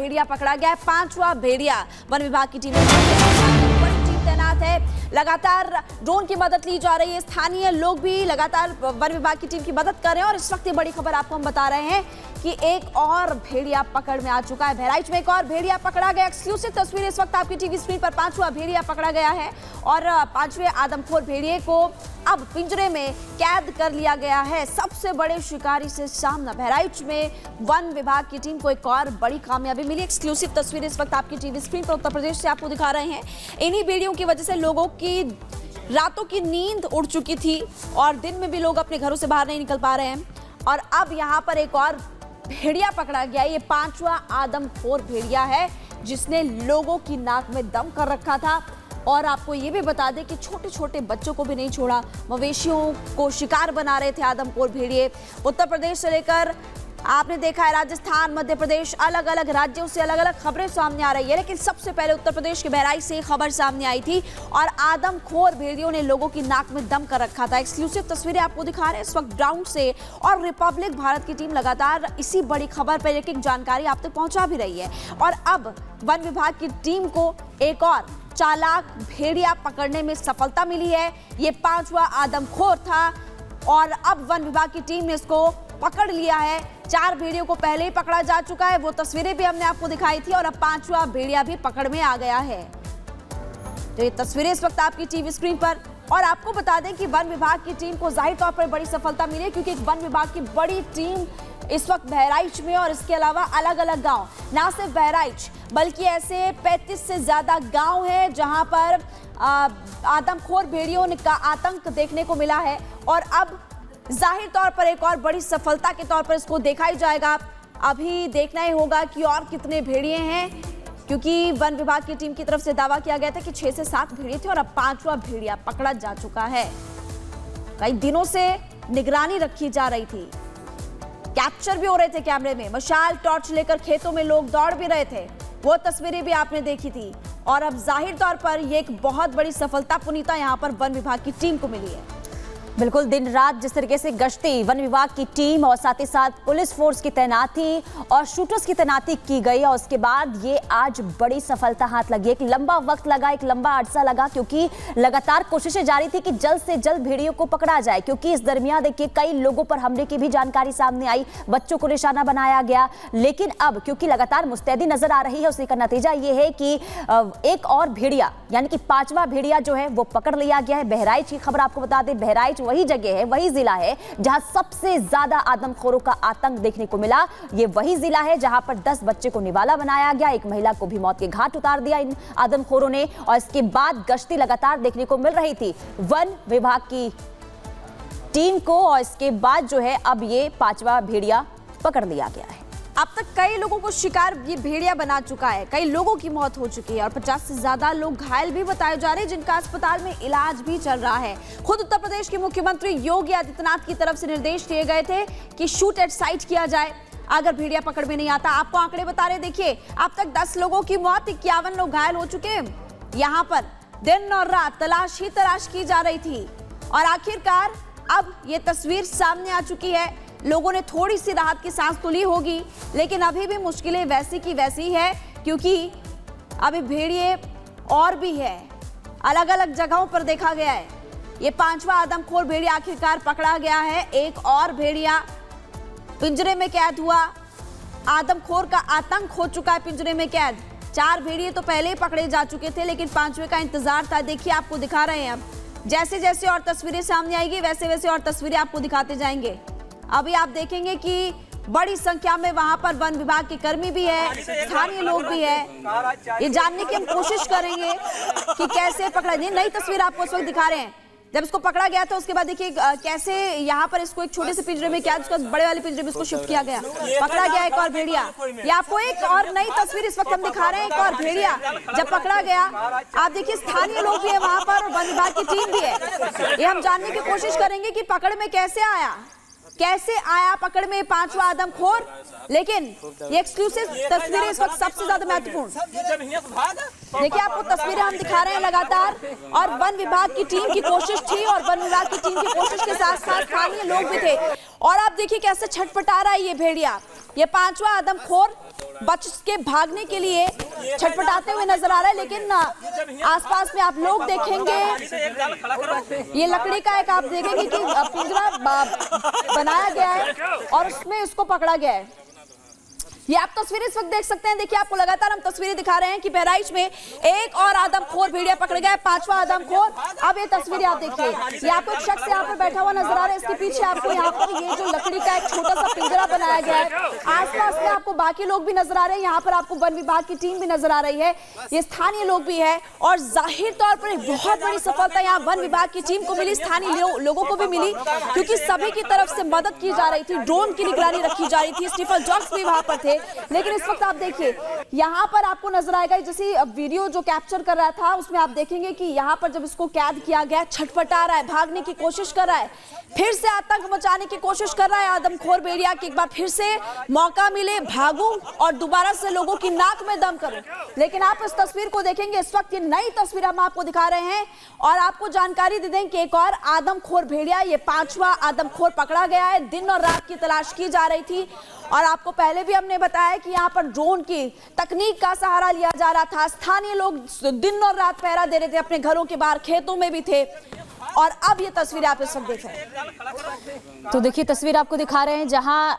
भेड़िया पकड़ा गया है। 5वां भेड़िया वन विभाग की टीम बड़ी टीम तैनात है। लगातार ड्रोन की मदद ली जा रही है। स्थानीय लोग भी लगातार वन विभाग की टीम की मदद कर रहे हैं और इस वक्त ये बड़ी खबर आपको हम बता रहे हैं कि एक और भेड़िया पकड़ में आ चुका है। बहराइच में एक और भेड़िया पकड़ा गया। एक्सक्लूसिव तस्वीरें इस वक्त आपकी टीवी स्क्रीन पर। 5वां भेड़िया पकड़ा गया है और 5वें आदमखोर भेड़िए को अब पिंजरे में कैद कर लिया गया है। सबसे बड़े शिकारी से सामना। बहराइच में वन विभाग की टीम को एक और बड़ी कामयाबी मिली। एक्सक्लूसिव तस्वीरें इस वक्त आपकी टीवी स्क्रीन पर उत्तर प्रदेश से आपको दिखा रहे हैं। इन्हीं भेड़ियों की वजह से लोगों की रातों की नींद उड़ चुकी थी और दिन में भी लोग अपने घरों से बाहर नहीं निकल पा रहे हैं। और अब यहाँ पर एक और भेड़िया पकड़ा गया। ये 5वां आदमखोर भेड़िया है जिसने लोगों की नाक में दम कर रखा था। और आपको ये भी बता दें कि छोटे छोटे बच्चों को भी नहीं छोड़ा। मवेशियों को शिकार बना रहे थे आदमखोर भेड़िए। उत्तर प्रदेश से लेकर आपने देखा है राजस्थान, मध्य प्रदेश, अलग अलग राज्यों से अलग अलग खबरें सामने आ रही है, लेकिन सबसे पहले उत्तर प्रदेश के बहराइच से खबर सामने आई थी और आदमखोर भेड़ियों ने लोगों की नाक में दम कर रखा था। एक्सक्लूसिव तस्वीरें आपको दिखा रहे हैं इस वक्त ग्राउंड से और रिपब्लिक भारत की टीम लगातार इसी बड़ी खबर पर एक एक जानकारी आप तक पहुंचा भी रही है। और अब वन विभाग की टीम को एक और चालाक भेड़िया पकड़ने में सफलता मिली है। ये 5वां आदमखोर था और अब वन विभाग की टीम ने इसको पकड़ लिया है। 4 भेड़ियों को पहले ही पकड़ा जा चुका है, वो तस्वीरें भी हमने आपको दिखाई थी और अब 5वां भेड़िया भी पकड़ में आ गया है। तो ये तस्वीरें इस वक्त आपकी टीवी स्क्रीन पर। और आपको बता दें कि वन विभाग की टीम को जाहिर तौर पर बड़ी सफलता मिली क्योंकि एक वन विभाग की बड़ी टीम इस वक्त बहराइच में और इसके अलावा अलग अलग गांव, ना सिर्फ बहराइच बल्कि ऐसे 35 से ज्यादा गांव हैं जहां पर आदमखोर भेड़ियों का आतंक देखने को मिला है। और अब जाहिर तौर पर एक और बड़ी सफलता के तौर पर इसको देखा ही जाएगा। अभी देखना ही होगा कि और कितने भेड़िए हैं, क्योंकि वन विभाग की टीम की तरफ से दावा किया गया था कि 6 से 7 भेड़िए थे और अब 5वां भेड़िया पकड़ा जा चुका है। कई दिनों से निगरानी रखी जा रही थी, कैप्चर भी हो रहे थे कैमरे में। मशाल टॉर्च लेकर खेतों में लोग दौड़ भी रहे थे, वो तस्वीरें भी आपने देखी थी। और अब जाहिर तौर पर यह एक बहुत बड़ी सफलता पुनीता यहां पर वन विभाग की टीम को मिली है। बिल्कुल, दिन रात जिस तरीके से गश्ती वन विभाग की टीम और साथ ही साथ पुलिस फोर्स की तैनाती और शूटर्स की तैनाती की गई और उसके बाद ये आज बड़ी सफलता हाथ लगी। एक लंबा वक्त लगा, एक लंबा अरसा लगा, क्योंकि लगातार कोशिशें जारी थी कि जल्द से जल्द भेड़ियों को पकड़ा जाए। क्योंकि इस दरमियान देखिए कई लोगों पर हमले की भी जानकारी सामने आई, बच्चों को निशाना बनाया गया। लेकिन अब क्योंकि लगातार मुस्तैदी नजर आ रही है, उसी का नतीजा ये है कि एक और भेड़िया यानी कि 5वां भेड़िया जो है वो पकड़ लिया गया है। बहराइच की खबर आपको बता दें, बहराइच वही जगह है, वही जिला है जहां सबसे ज्यादा आदमखोरों का आतंक देखने को मिला। ये वही जिला है जहां पर 10 बच्चे को निवाला बनाया गया, एक महिला को भी मौत के घाट उतार दिया इन आदमखोरों ने। और इसके बाद गश्ती लगातार देखने को मिल रही थी वन विभाग की टीम को और इसके बाद जो है अब ये 5वां भेड़िया पकड़ लिया गया है। अब तक कई लोगों को शिकार ये भेड़िया बना चुका है, कई लोगों की मौत हो चुकी है और 50 से ज्यादा लोग घायल भी बताए जा रहे हैं, जिनका अस्पताल में इलाज भी चल रहा है। खुद उत्तर प्रदेश के मुख्यमंत्री योगी आदित्यनाथ की तरफ से निर्देश दिए गए थे कि शूट एट साइट किया जाए अगर भेड़िया पकड़ में नहीं आता। आपको आंकड़े बता रहे, देखिए अब तक 10 लोगों की मौत, 51 लोग घायल हो चुके हैं। यहाँ पर दिन और रात तलाश ही तलाश की जा रही थी और आखिरकार अब ये तस्वीर सामने आ चुकी है। लोगों ने थोड़ी सी राहत की सांस तो ली होगी, लेकिन अभी भी मुश्किलें वैसी की वैसी है, क्योंकि अभी भेड़िए और भी है, अलग अलग जगहों पर देखा गया है। ये 5वां आदमखोर भेड़िया आखिरकार पकड़ा गया है। एक और भेड़िया पिंजरे में कैद हुआ। आदमखोर का आतंक हो चुका है पिंजरे में कैद। 4 भेड़िए तो पहले ही पकड़े जा चुके थे, लेकिन 5वें का इंतजार था। देखिए आपको दिखा रहे हैं, अब जैसे जैसे और तस्वीरें सामने आएगी वैसे वैसे और तस्वीरें आपको दिखाते जाएंगे। अभी आप देखेंगे कि बड़ी संख्या में वहां पर वन विभाग के कर्मी भी है, स्थानीय लोग भी है। ये जानने की हम कोशिश करेंगे कि कैसे पकड़ा जाए। नई तस्वीर आपको इस वक्त दिखा रहे हैं, जब इसको पकड़ा गया था उसके बाद देखिए कैसे यहाँ पर इसको एक छोटे से पिंजरे में क्या उसका बड़े वाले पिंजरे में इसको शिफ्ट किया गया, पकड़ा गया एक और भेड़िया। ये आपको एक और नई तस्वीर इस वक्त हम दिखा रहे हैं, एक और भेड़िया जब पकड़ा गया। आप देखिए स्थानीय लोग भी है वहां पर और वन विभाग की टीम भी है। ये हम जानने की कोशिश करेंगे कि पकड़ में कैसे आया पकड़ में 5वां आदमखोर। लेकिन ये एक्सक्लूसिव तस्वीरें इस वक्त सबसे ज्यादा महत्वपूर्ण। देखिए आपको तस्वीरें हम दिखा रहे हैं लगातार, और वन विभाग की टीम की कोशिश थी और वन विभाग की टीम की कोशिश के साथ साथ स्थानीय लोग भी थे। और आप देखिए कैसे छटपटा रहा है ये भेड़िया, ये 5वां आदमखोर बच के भागने के लिए छटपटाते हुए नजर आ रहा है, लेकिन आसपास में आप लोग देखेंगे ये लकड़ी का एक आप देखेंगे कि पिंजरा बनाया गया है और उसमें इसको पकड़ा गया है। ये आप तस्वीरें इस वक्त देख सकते हैं। देखिए, आपको लगातार हम तस्वीरें दिखा रहे हैं कि बहराइच में एक और आदमखोर भेड़िया पकड़ गया है, 5वां आदमखोर। अब ये तस्वीरें आप देखिए, ये आपको एक शख्स यहाँ पे बैठा हुआ नजर आ रहा है, इसके पीछे आपको यहाँ पर ये जो लकड़ी का एक छोटा सा पिंजरा बनाया गया है, आसपास में आपको बाकी लोग भी नजर आ रहे हैं, यहाँ पर आपको वन विभाग की टीम भी नजर आ रही है, ये स्थानीय लोग भी है और जाहिर तौर पर एक बहुत बड़ी सफलता यहाँ वन विभाग की टीम को मिली, स्थानीय लोगों को भी मिली, क्योंकि सभी की तरफ से मदद की जा रही थी, ड्रोन की निगरानी रखी जा रही थी, स्निफर डॉग्स भी वहां पर थे। लेकिन इस वक्त आप देखिए, यहाँ पर आपको नजर आएगा, जैसे वीडियो जो कैप्चर कर रहा था उसमें आप देखेंगे कि यहाँ पर जब इसको कैद किया गया, छटपटा रहा है, भागने की कोशिश कर रहा है, फिर से आतंक मचाने की कोशिश कर रहा है आदमखोर भेड़िया कि एक बार फिर से मौका मिले, भागूं और दोबारा से लोगों की नाक में दम करूं। लेकिन आप इस तस्वीर को देखेंगे, इस वक्त ये नई तस्वीर हम आपको दिखा रहे हैं और आपको जानकारी दे दें कि एक और आदमखोर भेड़िया, ये 5वां आदमखोर पकड़ा गया है। दिन और रात की तलाश की जा रही थी और आपको पहले भी हमने बताया कि यहाँ पर ड्रोन की तकनीक का सहारा लिया जा रहा था। स्थानीय लोग दिन और रात पहरा दे रहे थे, अपने घरों के बाहर, खेतों में भी थे और अब ये तस्वीर आप इस वक्त देख रहे हैं। तो देखिए, तस्वीर आपको दिखा रहे हैं जहां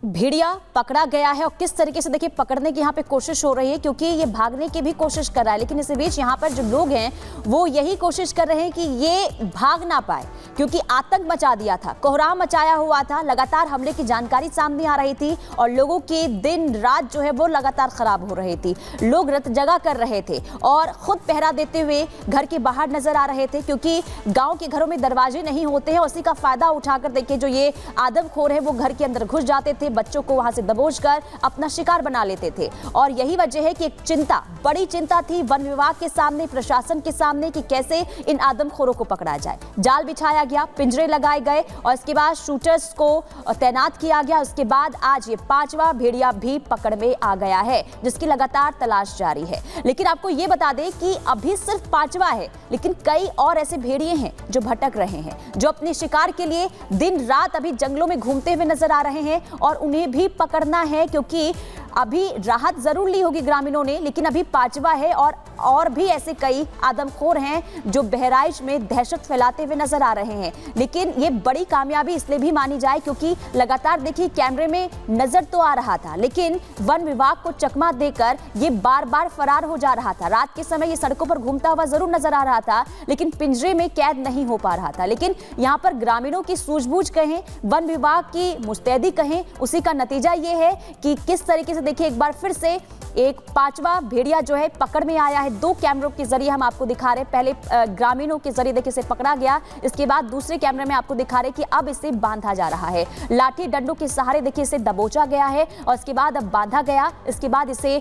भेड़िया पकड़ा गया है और किस तरीके से देखिए पकड़ने की यहाँ पे कोशिश हो रही है, क्योंकि ये भागने की भी कोशिश कर रहा है, लेकिन इसी बीच यहाँ पर जो लोग हैं वो यही कोशिश कर रहे हैं कि ये भाग ना पाए, क्योंकि आतंक मचा दिया था, कोहराम मचाया हुआ था, लगातार हमले की जानकारी सामने आ रही थी और लोगों की दिन रात जो है वो लगातार खराब हो रही थी। लोग रत जगा कर रहे थे और खुद पहरा देते हुए घर के बाहर नजर आ रहे थे, क्योंकि गाँव के घरों में दरवाजे नहीं होते हैं। उसी का फायदा उठाकर देखिए जो ये आदमखोर है वो घर के अंदर घुस जाते थे, बच्चों को वहां से दबोचकर अपना शिकार बना लेते थे। और यही वजह है कि एक चिंता, बड़ी चिंता थी वन विभाग के सामने, प्रशासन के सामने कि कैसे इन आदमखोरों को पकड़ा जाए। जाल बिछाया गया, पिंजरे लगाए गए और इसके बाद शूटर्स को तैनात किया गया। उसके बाद आज ये 5वां भेड़िया भी पकड़ में आ गया है, जिसकी लगातार तलाश जारी है। लेकिन आपको ये बता दें कि अभी सिर्फ 5वां है, लेकिन कई और ऐसे भेड़िए हैं जो भटक रहे हैं, जो अपने शिकार के लिए दिन रात अभी जंगलों में घूमते हुए नजर आ रहे हैं और उन्हें भी पकड़ना है, क्योंकि अभी राहत जरूर ली होगी ग्रामीणों ने, लेकिन अभी 5वां है और भी ऐसे कई आदमखोर हैं जो बहराइच में दहशत फैलाते हुए नजर आ रहे हैं। लेकिन ये बड़ी कामयाबी इसलिए भी मानी जाए क्योंकि लगातार देखिए कैमरे में नजर तो आ रहा था, लेकिन वन विभाग को चकमा देकर ये बार बार फरार हो जा रहा था। रात के समय ये सड़कों पर घूमता हुआ जरूर नजर आ रहा था, लेकिन पिंजरे में कैद नहीं हो पा रहा था। लेकिन यहाँ पर ग्रामीणों की सूझबूझ कहें, वन विभाग की मुस्तैदी कहें, उसी का नतीजा ये है कि किस तरीके से देखिए एक बार फिर से एक 5वां भेड़िया जो है पकड़ में आया है। 2 कैमरों के जरिए हम आपको दिखा रहे हैं, पहले ग्रामीणों के जरिए देखिए इसे पकड़ा गया, इसके बाद दूसरे कैमरे में आपको दिखा रहे हैं कि अब इसे बांधा जा रहा है। लाठी डंडों के सहारे देखिए इसे दबोचा गया है और इसके बाद अब बांधा गया, इसके बाद इसे